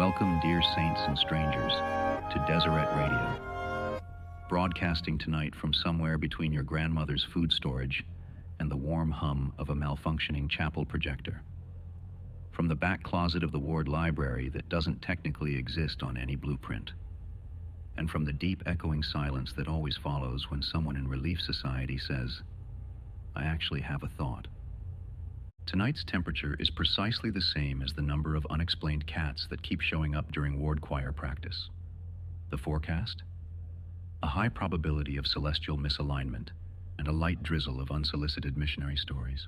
Welcome, dear saints and strangers, to Deseret Radio, broadcasting tonight from somewhere between your grandmother's food storage and the warm hum of a malfunctioning chapel projector. From the back closet of the ward library that doesn't technically exist on any blueprint. And from the deep echoing silence that always follows when someone in Relief Society says, "I actually have a thought." Tonight's temperature is precisely the same as the number of unexplained cats that keep showing up during ward choir practice. The forecast? A high probability of celestial misalignment and a light drizzle of unsolicited missionary stories.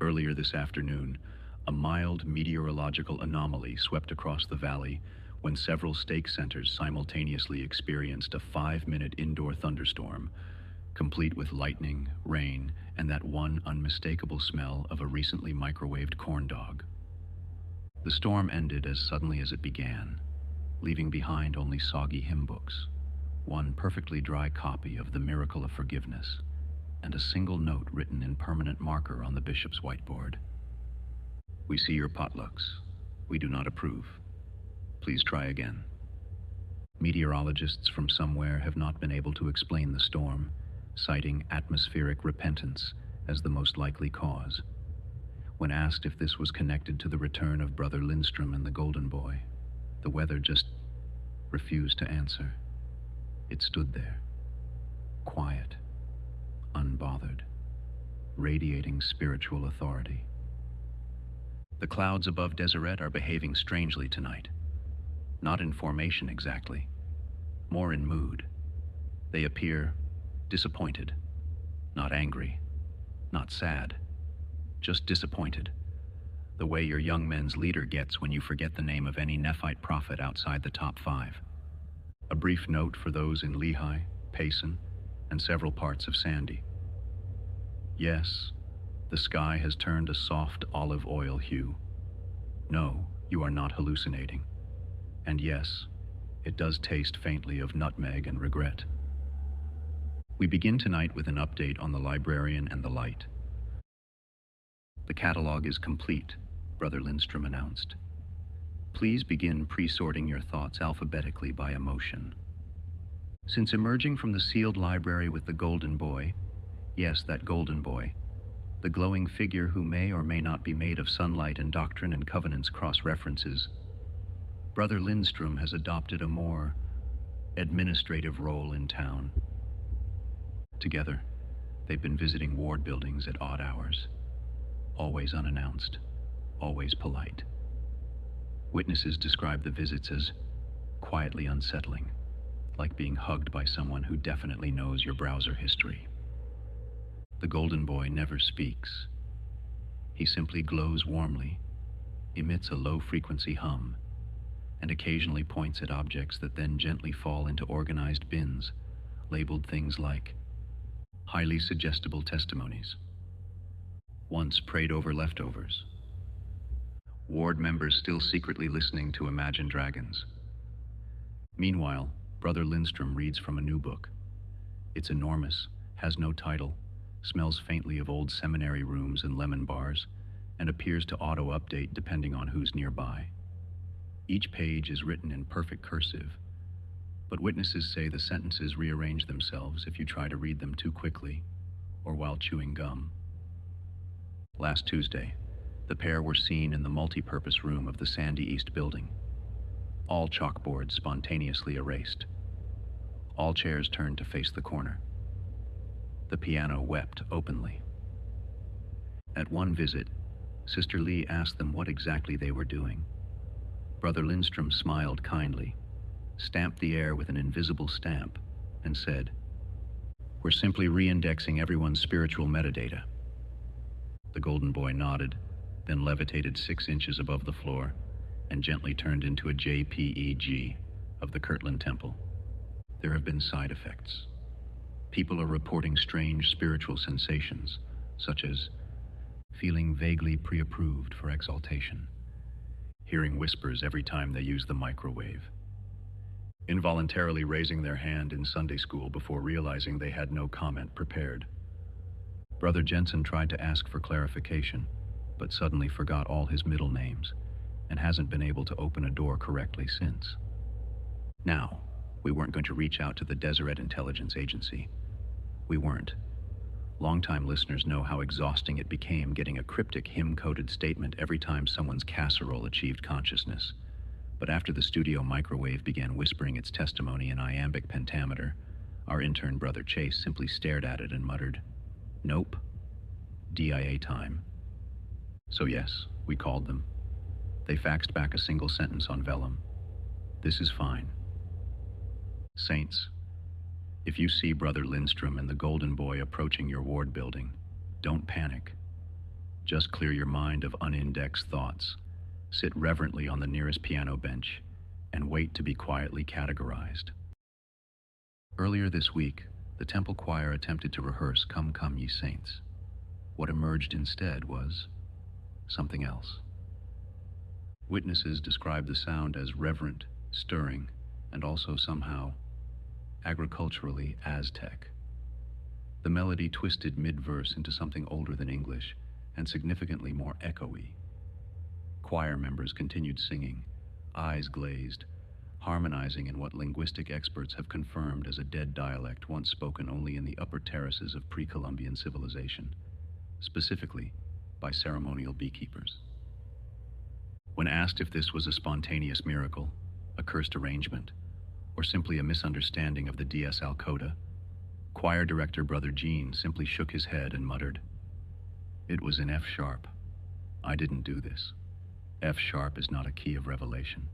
Earlier this afternoon, a mild meteorological anomaly swept across the valley when several stake centers simultaneously experienced a 5-minute indoor thunderstorm, complete with lightning, rain, and that one unmistakable smell of a recently microwaved corn dog. The storm ended as suddenly as it began, leaving behind only soggy hymn books, one perfectly dry copy of The Miracle of Forgiveness, and a single note written in permanent marker on the bishop's whiteboard. "We see your potlucks. We do not approve. Please try again." Meteorologists from somewhere have not been able to explain the storm, citing atmospheric repentance as the most likely cause. When asked if this was connected to the return of Brother Lindstrom and the Golden Boy, the weather just refused to answer. It stood there, quiet, unbothered, radiating spiritual authority. The clouds above Deseret are behaving strangely tonight. Not in formation exactly, more in mood. They appear disappointed, not angry, not sad, just disappointed, the way your young men's leader gets when you forget the name of any Nephite prophet outside the top 5. A brief note for those in Lehi, Payson, and several parts of Sandy. Yes, the sky has turned a soft olive oil hue. No, you are not hallucinating. And yes, it does taste faintly of nutmeg and regret. We begin tonight with an update on the librarian and the light. "The catalog is complete," Brother Lindstrom announced. "Please begin pre-sorting your thoughts alphabetically by emotion." Since emerging from the sealed library with the Golden Boy, yes, that Golden Boy, the glowing figure who may or may not be made of sunlight and doctrine and covenants cross-references, Brother Lindstrom has adopted a more administrative role in town. Together, they've been visiting ward buildings at odd hours, always unannounced, always polite. Witnesses describe the visits as quietly unsettling, like being hugged by someone who definitely knows your browser history. The Golden Boy never speaks. He simply glows warmly, emits a low-frequency hum, and occasionally points at objects that then gently fall into organized bins, labeled things like highly suggestible testimonies, once prayed over leftovers, ward members still secretly listening to Imagine Dragons. Meanwhile, Brother Lindstrom reads from a new book. It's enormous, has no title, smells faintly of old seminary rooms and lemon bars, and appears to auto-update depending on who's nearby. Each page is written in perfect cursive, but witnesses say the sentences rearrange themselves if you try to read them too quickly or while chewing gum. Last Tuesday, the pair were seen in the multi-purpose room of the Sandy East building. All chalkboards spontaneously erased. All chairs turned to face the corner. The piano wept openly. At one visit, Sister Lee asked them what exactly they were doing. Brother Lindstrom smiled kindly, stamped the air with an invisible stamp, and said, "We're simply re-indexing everyone's spiritual metadata." The Golden Boy nodded, then levitated 6 inches above the floor and gently turned into a JPEG of the Kirtland Temple. There have been side effects. People are reporting strange spiritual sensations, such as feeling vaguely pre-approved for exaltation, hearing whispers every time they use the microwave, involuntarily raising their hand in Sunday school before realizing they had no comment prepared. Brother Jensen tried to ask for clarification, but suddenly forgot all his middle names and hasn't been able to open a door correctly since. Now, we weren't going to reach out to the Deseret Intelligence Agency. We weren't. Longtime listeners know how exhausting it became getting a cryptic hymn-coded statement every time someone's casserole achieved consciousness. But after the studio microwave began whispering its testimony in iambic pentameter, our intern brother Chase simply stared at it and muttered, "Nope. DIA time." So yes, we called them. They faxed back a single sentence on vellum. "This is fine. Saints, if you see Brother Lindstrom and the Golden Boy approaching your ward building, don't panic. Just clear your mind of unindexed thoughts, sit reverently on the nearest piano bench, and wait to be quietly categorized." Earlier this week, the temple choir attempted to rehearse "Come, Come, Ye Saints." What emerged instead was something else. Witnesses described the sound as reverent, stirring, and also somehow agriculturally Aztec. The melody twisted mid-verse into something older than English and significantly more echoey. Choir members continued singing, eyes glazed, harmonizing in what linguistic experts have confirmed as a dead dialect once spoken only in the upper terraces of pre-Columbian civilization, specifically by ceremonial beekeepers. When asked if this was a spontaneous miracle, a cursed arrangement, or simply a misunderstanding of the Dies al Coda, choir director Brother Gene simply shook his head and muttered, "It was in F sharp. I didn't do this. F sharp is not a key of revelation."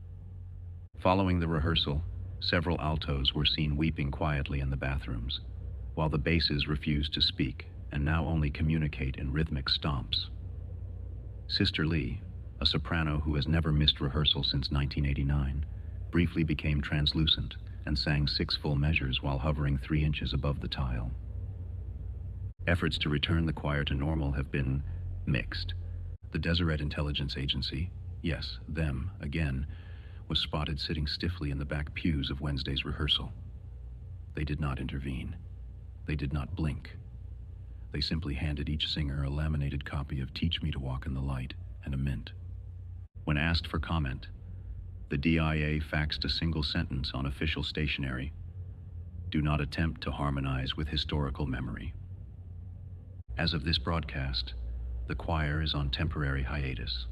Following the rehearsal, several altos were seen weeping quietly in the bathrooms, while the basses refused to speak and now only communicate in rhythmic stomps. Sister Lee, a soprano who has never missed rehearsal since 1989, briefly became translucent and sang 6 full measures while hovering 3 inches above the tile. Efforts to return the choir to normal have been mixed. The Deseret Intelligence Agency, yes, them, again, was spotted sitting stiffly in the back pews of Wednesday's rehearsal. They did not intervene. They did not blink. They simply handed each singer a laminated copy of "Teach Me to Walk in the Light" and a mint. When asked for comment, the DIA faxed a single sentence on official stationery: "Do not attempt to harmonize with historical memory." As of this broadcast, the choir is on temporary hiatus.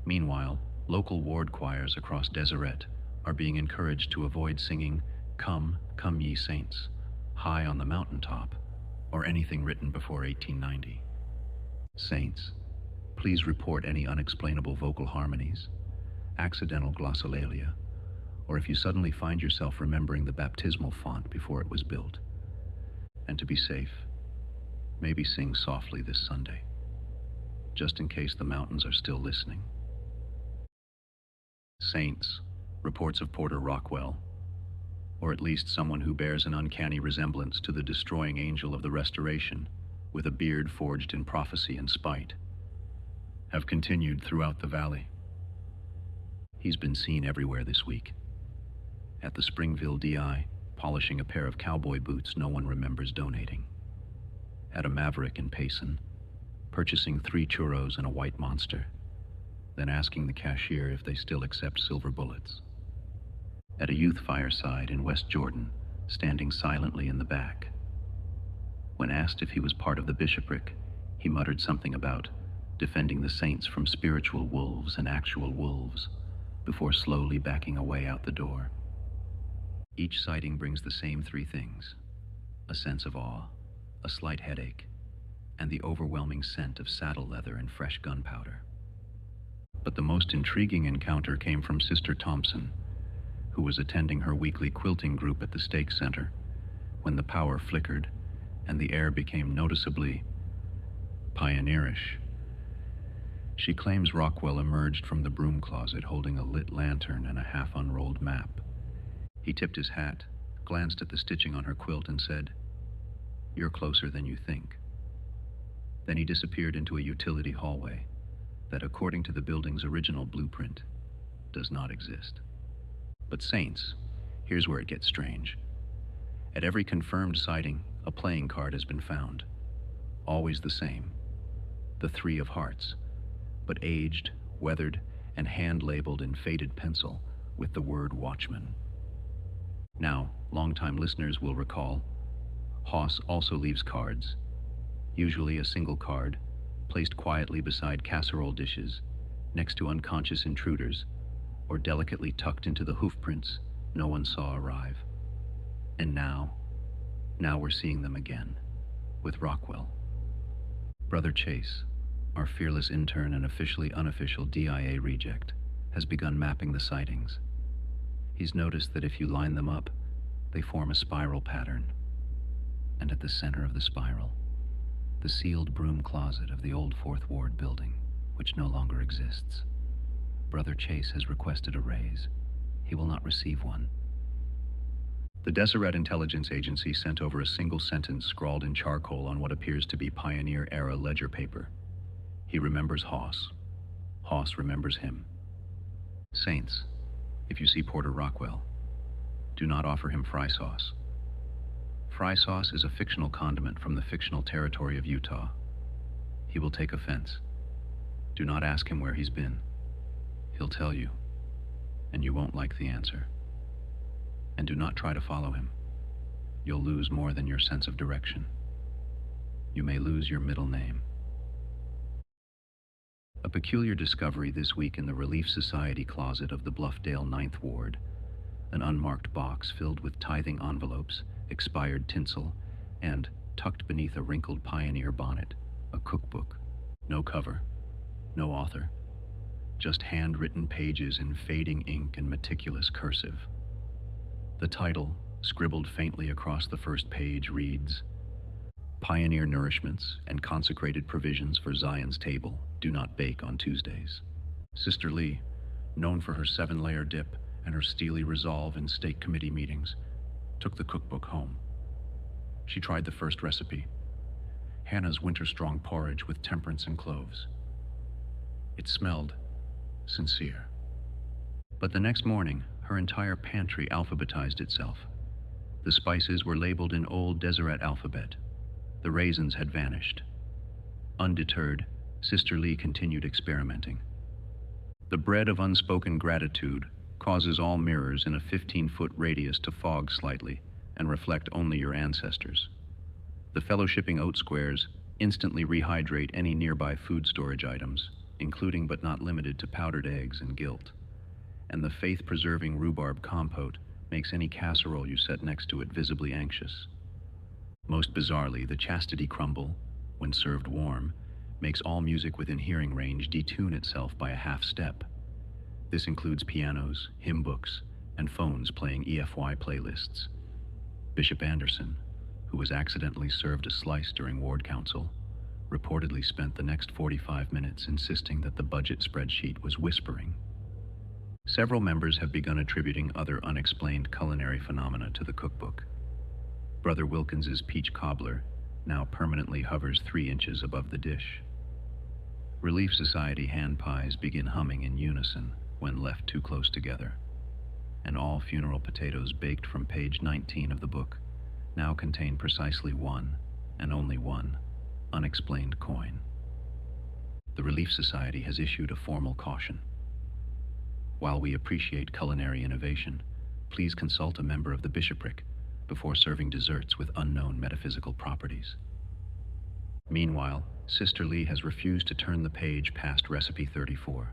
Meanwhile, local ward choirs across Deseret are being encouraged to avoid singing "Come, Come Ye Saints" high on the mountaintop, or anything written before 1890. Saints, please report any unexplainable vocal harmonies, accidental glossolalia, or if you suddenly find yourself remembering the baptismal font before it was built. And to be safe, maybe sing softly this Sunday, just in case the mountains are still listening. Saints, reports of Porter Rockwell, or at least someone who bears an uncanny resemblance to the destroying angel of the Restoration, with a beard forged in prophecy and spite, have continued throughout the valley. He's been seen everywhere this week. At the Springville DI, polishing a pair of cowboy boots no one remembers donating. At a Maverick in Payson, purchasing 3 churros and a white Monster, then asking the cashier if they still accept silver bullets. At a youth fireside in West Jordan, standing silently in the back. When asked if he was part of the bishopric, he muttered something about defending the saints from spiritual wolves and actual wolves, before slowly backing away out the door. Each sighting brings the same 3 things: a sense of awe, a slight headache, and the overwhelming scent of saddle leather and fresh gunpowder. But the most intriguing encounter came from Sister Thompson, who was attending her weekly quilting group at the Stake Center, when the power flickered and the air became noticeably pioneerish. She claims Rockwell emerged from the broom closet holding a lit lantern and a half-unrolled map. He tipped his hat, glanced at the stitching on her quilt, and said, "You're closer than you think." Then he disappeared into a utility hallway that, according to the building's original blueprint, does not exist. But saints, here's where it gets strange. At every confirmed sighting, a playing card has been found. Always the same. The 3 of hearts, but aged, weathered, and hand-labeled in faded pencil with the word watchman. Now, longtime listeners will recall, Hoss also leaves cards, usually a single card, placed quietly beside casserole dishes, next to unconscious intruders, or delicately tucked into the hoofprints no one saw arrive. And now we're seeing them again, with Rockwell. Brother Chase, our fearless intern and officially unofficial DIA reject, has begun mapping the sightings. He's noticed that if you line them up, they form a spiral pattern. And at the center of the spiral, the sealed broom closet of the old Fourth Ward building, which no longer exists. Brother Chase has requested a raise. He will not receive one. The Deseret Intelligence Agency sent over a single sentence scrawled in charcoal on what appears to be pioneer-era ledger paper. He remembers Hoss. Hoss remembers him. Saints, if you see Porter Rockwell, do not offer him fry sauce. Fry sauce is a fictional condiment from the fictional territory of Utah. He will take offense. Do not ask him where he's been. He'll tell you, and you won't like the answer. And do not try to follow him. You'll lose more than your sense of direction. You may lose your middle name. A peculiar discovery this week in the Relief Society closet of the Bluffdale 9th Ward, an unmarked box filled with tithing envelopes, expired tinsel, and, tucked beneath a wrinkled pioneer bonnet, a cookbook. No cover, no author, just handwritten pages in fading ink and meticulous cursive. The title, scribbled faintly across the first page, reads, Pioneer Nourishments and Consecrated Provisions for Zion's Table Do Not Bake on Tuesdays. Sister Lee, known for her 7-layer dip and her steely resolve in state committee meetings, took the cookbook home. She tried the first recipe, Hannah's winter-strong porridge with temperance and cloves. It smelled sincere. But the next morning, her entire pantry alphabetized itself. The spices were labeled in old Deseret alphabet. The raisins had vanished. Undeterred, Sister Lee continued experimenting. The bread of unspoken gratitude causes all mirrors in a 15-foot radius to fog slightly and reflect only your ancestors. The fellowshipping oat squares instantly rehydrate any nearby food storage items, including but not limited to powdered eggs and guilt. And the faith-preserving rhubarb compote makes any casserole you set next to it visibly anxious. Most bizarrely, the chastity crumble, when served warm, makes all music within hearing range detune itself by a half step. This includes pianos, hymn books, and phones playing EFY playlists. Bishop Anderson, who was accidentally served a slice during ward council, reportedly spent the next 45 minutes insisting that the budget spreadsheet was whispering. Several members have begun attributing other unexplained culinary phenomena to the cookbook. Brother Wilkins's peach cobbler now permanently hovers 3 inches above the dish. Relief Society hand pies begin humming in unison when left too close together. And all funeral potatoes baked from page 19 of the book now contain precisely one, and only one, unexplained coin. The Relief Society has issued a formal caution. While we appreciate culinary innovation, please consult a member of the bishopric before serving desserts with unknown metaphysical properties. Meanwhile, Sister Lee has refused to turn the page past recipe 34.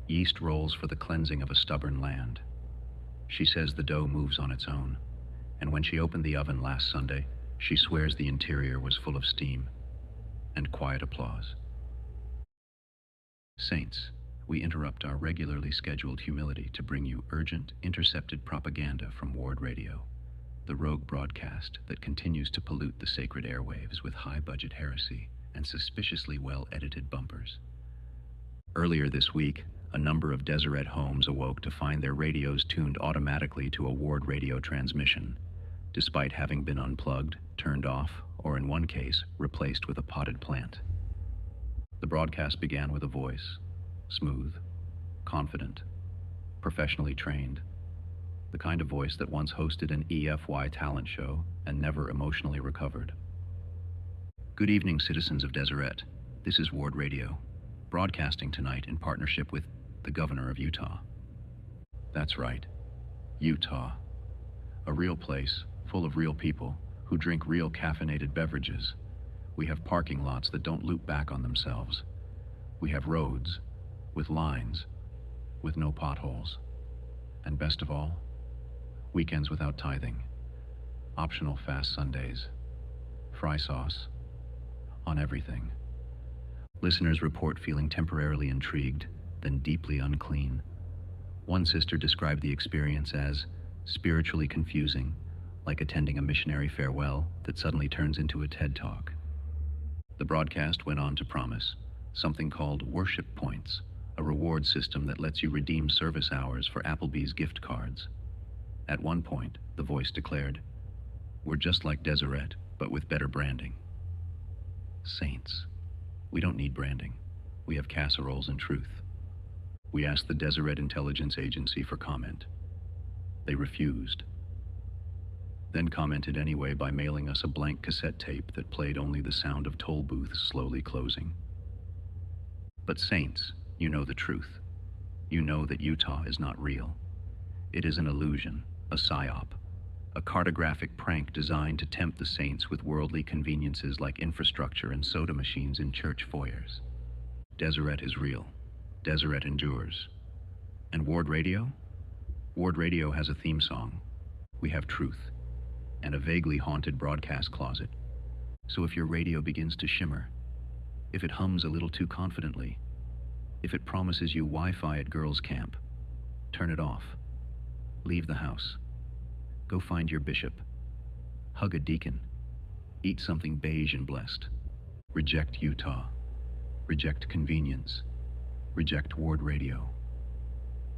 Yeast rolls for the cleansing of a stubborn land. She says the dough moves on its own, and when she opened the oven last Sunday, she swears the interior was full of steam and quiet applause. Saints, we interrupt our regularly scheduled humility to bring you urgent, intercepted propaganda from Ward Radio, the rogue broadcast that continues to pollute the sacred airwaves with high-budget heresy and suspiciously well-edited bumpers. Earlier this week, a number of Deseret homes awoke to find their radios tuned automatically to a Ward Radio transmission, despite having been unplugged, turned off, or in one case, replaced with a potted plant. The broadcast began with a voice, smooth, confident, professionally trained, the kind of voice that once hosted an EFY talent show and never emotionally recovered. Good evening, citizens of Deseret. This is Ward Radio, broadcasting tonight in partnership with the governor of Utah. That's right, Utah. A real place, full of real people, who drink real caffeinated beverages. We have parking lots that don't loop back on themselves. We have roads, with lines, with no potholes. And best of all, weekends without tithing. Optional fast Sundays. Fry sauce. On everything. Listeners report feeling temporarily intrigued, then deeply unclean. One sister described the experience as spiritually confusing, like attending a missionary farewell that suddenly turns into a TED Talk. The broadcast went on to promise something called worship points, a reward system that lets you redeem service hours for Applebee's gift cards. At one point, the voice declared, "We're just like Deseret, but with better branding." Saints. We don't need branding. We have casseroles and truth. We asked the Deseret Intelligence Agency for comment. They refused. Then commented anyway by mailing us a blank cassette tape that played only the sound of toll booths slowly closing. But saints, you know the truth. You know that Utah is not real. It is an illusion, a psyop, a cartographic prank designed to tempt the saints with worldly conveniences like infrastructure and soda machines in church foyers. Deseret is real. Deseret endures. And Ward Radio? Ward Radio has a theme song. We have truth. And a vaguely haunted broadcast closet. So if your radio begins to shimmer, if it hums a little too confidently, if it promises you Wi-Fi at girls' camp, turn it off. Leave the house. Go find your bishop. Hug a deacon. Eat something beige and blessed. Reject Utah. Reject convenience. Reject Ward Radio.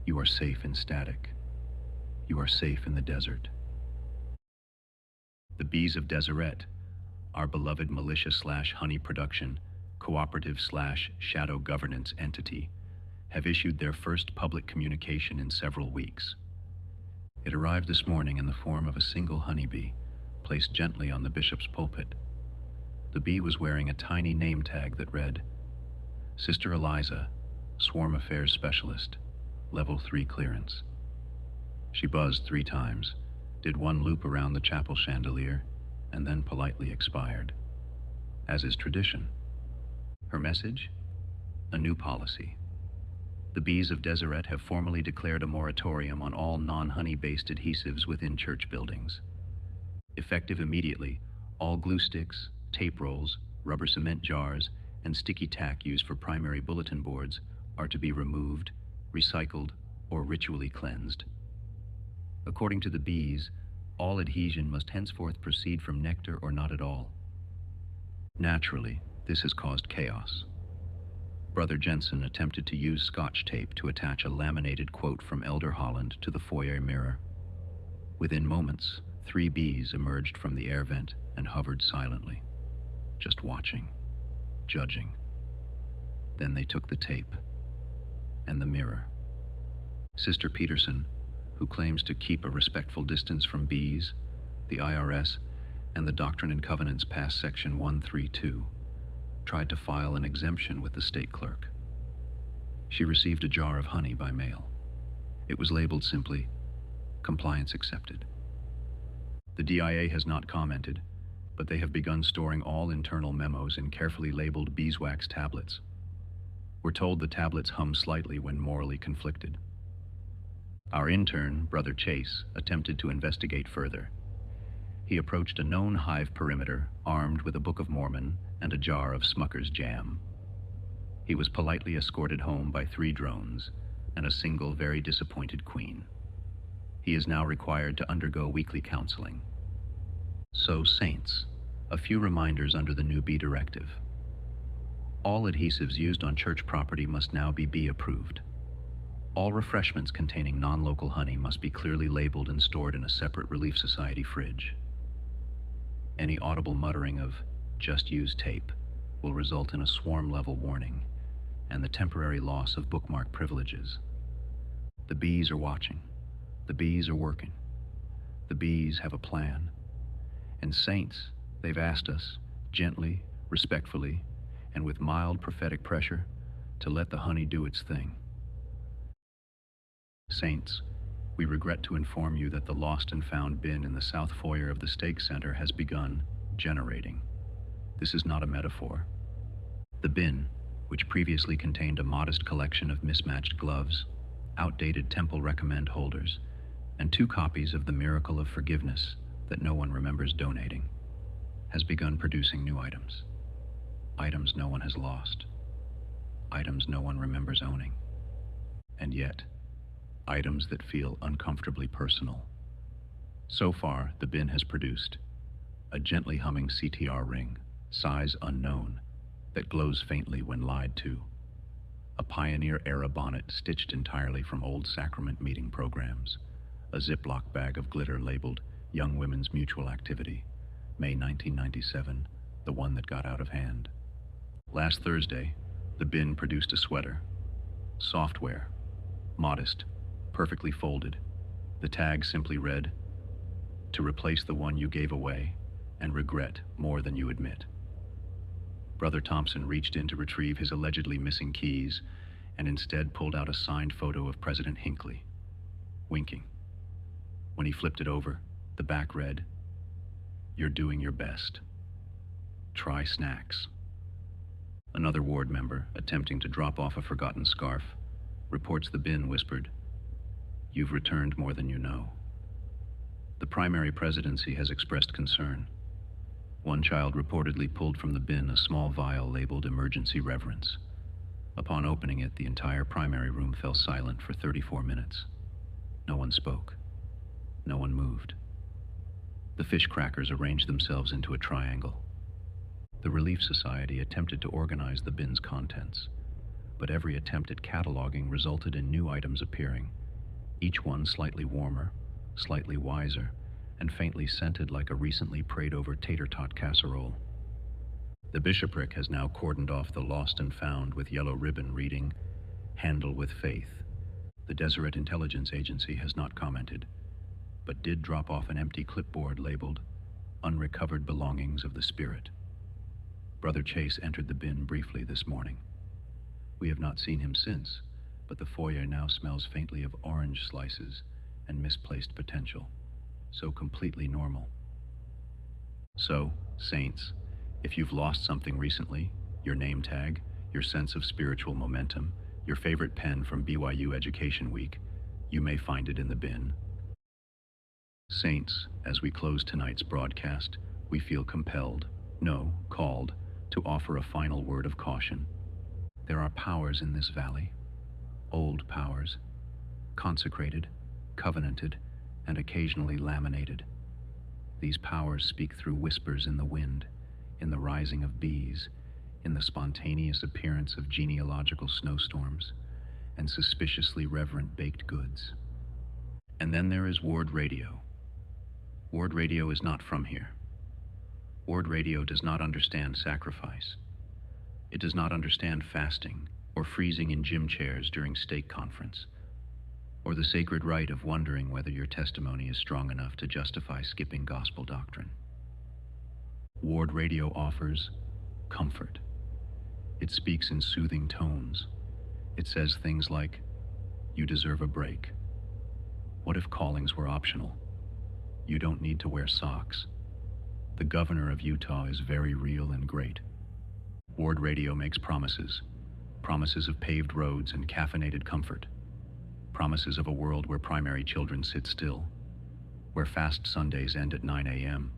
You are safe in static. You are safe in the desert. The Bees of Deseret, our beloved militia/honey production, cooperative/shadow governance entity, have issued their first public communication in several weeks. It arrived this morning in the form of a single honeybee, placed gently on the bishop's pulpit. The bee was wearing a tiny name tag that read, Sister Eliza, Swarm Affairs Specialist, Level 3 clearance. She buzzed 3 times, did 1 loop around the chapel chandelier, and then politely expired. As is tradition. Her message? A new policy. The Bees of Deseret have formally declared a moratorium on all non-honey-based adhesives within church buildings. Effective immediately, all glue sticks, tape rolls, rubber cement jars, and sticky tack used for primary bulletin boards are to be removed, recycled, or ritually cleansed. According to the Bees, all adhesion must henceforth proceed from nectar or not at all. Naturally, this has caused chaos. Brother Jensen attempted to use Scotch tape to attach a laminated quote from Elder Holland to the foyer mirror. Within moments, 3 bees emerged from the air vent and hovered silently, just watching, judging. Then they took the tape and the mirror. Sister Peterson, who claims to keep a respectful distance from bees, the IRS, and the Doctrine and Covenants past Section 132, tried to file an exemption with the state clerk. She received a jar of honey by mail. It was labeled simply, Compliance Accepted. The DIA has not commented, but they have begun storing all internal memos in carefully labeled beeswax tablets. We're told the tablets hum slightly when morally conflicted. Our intern, Brother Chase, attempted to investigate further. He approached a known hive perimeter, armed with a Book of Mormon and a jar of Smucker's jam. He was politely escorted home by 3 drones and a single very disappointed queen. He is now required to undergo weekly counseling. So, saints, a few reminders under the new bee directive. All adhesives used on church property must now be bee approved. All refreshments containing non-local honey must be clearly labeled and stored in a separate Relief Society fridge. Any audible muttering of "just use tape" will result in a swarm-level warning and the temporary loss of bookmark privileges. The bees are watching. The bees are working. The bees have a plan. And saints, they've asked us, gently, respectfully, and with mild prophetic pressure, to let the honey do its thing. Saints, we regret to inform you that the lost and found bin in the south foyer of the Stake Center has begun generating. This is not a metaphor. The bin, which previously contained a modest collection of mismatched gloves, outdated temple recommend holders, and 2 copies of the Miracle of Forgiveness that no one remembers donating, has begun producing new items. Items no one has lost. Items no one remembers owning. And yet, items that feel uncomfortably personal. So far, the bin has produced a gently humming CTR ring, size unknown, that glows faintly when lied to, a Pioneer-era bonnet stitched entirely from old sacrament meeting programs, a Ziploc bag of glitter labeled Young Women's Mutual Activity, May 1997, the one that got out of hand. Last Thursday, the bin produced a sweater. Software, modest, perfectly folded. The tag simply read, "To replace the one you gave away and regret more than you admit." Brother Thompson reached in to retrieve his allegedly missing keys and instead pulled out a signed photo of President Hinckley, winking. When he flipped it over, the back read, "You're doing your best. Try snacks." Another ward member, attempting to drop off a forgotten scarf, reports the bin whispered, "You've returned more than you know." The primary presidency has expressed concern. One child reportedly pulled from the bin a small vial labeled Emergency Reverence. Upon opening it, the entire primary room fell silent for 34 minutes. No one spoke. No one moved. The fish crackers arranged themselves into a triangle. The Relief Society attempted to organize the bin's contents, but every attempt at cataloging resulted in new items appearing, each one slightly warmer, slightly wiser, and faintly scented like a recently prayed-over tater-tot casserole. The bishopric has now cordoned off the lost and found with yellow ribbon reading, "Handle with faith." The Deseret Intelligence Agency has not commented, but did drop off an empty clipboard labeled, "Unrecovered Belongings of the Spirit." Brother Chase entered the bin briefly this morning. We have not seen him since, but the foyer now smells faintly of orange slices and misplaced potential, so completely normal. So, saints, if you've lost something recently, your name tag, your sense of spiritual momentum, your favorite pen from BYU Education Week, you may find it in the bin. Saints, as we close tonight's broadcast, we feel compelled, no, called, to offer a final word of caution. There are powers in this valley, old powers, consecrated, covenanted, and occasionally laminated. These powers speak through whispers in the wind, in the rising of bees, in the spontaneous appearance of genealogical snowstorms, and suspiciously reverent baked goods. And then there is Ward Radio. Ward Radio is not from here. Ward Radio does not understand sacrifice. It does not understand fasting or freezing in gym chairs during stake conference, or the sacred rite of wondering whether your testimony is strong enough to justify skipping gospel doctrine. Ward Radio offers comfort. It speaks in soothing tones. It says things like, "You deserve a break. What if callings were optional? You don't need to wear socks. The governor of Utah is very real and great." Ward Radio makes promises. Promises of paved roads and caffeinated comfort. Promises of a world where primary children sit still, where fast Sundays end at 9 a.m.,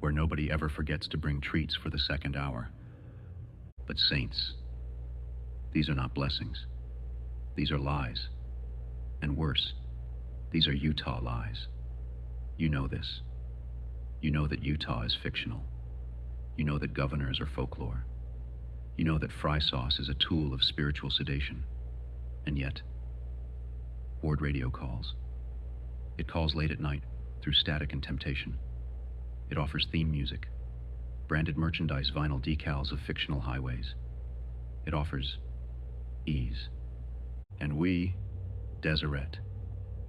where nobody ever forgets to bring treats for the second hour. But saints, these are not blessings. These are lies. And worse, these are Utah lies. You know this. You know that Utah is fictional. You know that governors are folklore. You know that fry sauce is a tool of spiritual sedation. And yet, Ward Radio calls. It calls late at night through static and temptation. It offers theme music, branded merchandise vinyl decals of fictional highways. It offers ease. And we, Deseret,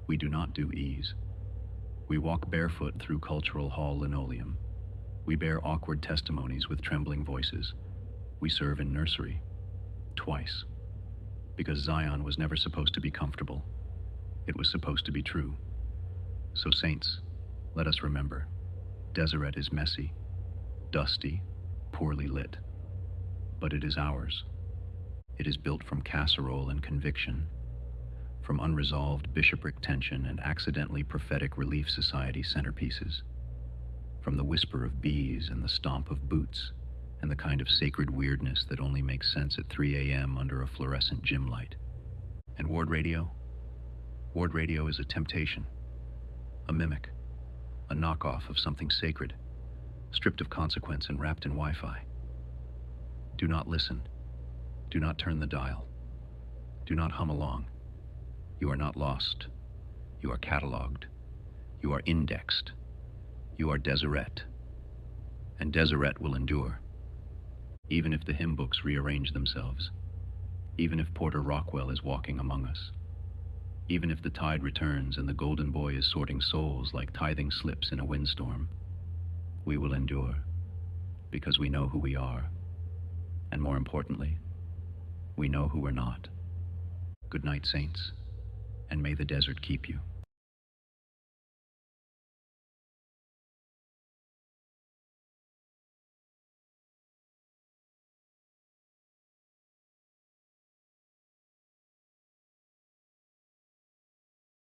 we do not do ease. We walk barefoot through cultural hall linoleum. We bear awkward testimonies with trembling voices. We serve in nursery, twice, because Zion was never supposed to be comfortable. It was supposed to be true. So saints, let us remember, Deseret is messy, dusty, poorly lit, but it is ours. It is built from casserole and conviction, from unresolved bishopric tension and accidentally prophetic relief society centerpieces, from the whisper of bees and the stomp of boots, and the kind of sacred weirdness that only makes sense at 3 a.m. under a fluorescent gym light. And ward radio? Ward radio is a temptation, a mimic, a knockoff of something sacred, stripped of consequence and wrapped in Wi-Fi. Do not listen. Do not turn the dial. Do not hum along. You are not lost. You are cataloged. You are indexed. You are Deseret. And Deseret will endure. Even if the hymn books rearrange themselves. Even if Porter Rockwell is walking among us. Even if the tide returns and the golden boy is sorting souls like tithing slips in a windstorm. We will endure. Because we know who we are. And more importantly, we know who we're not. Good night, saints, and may the desert keep you.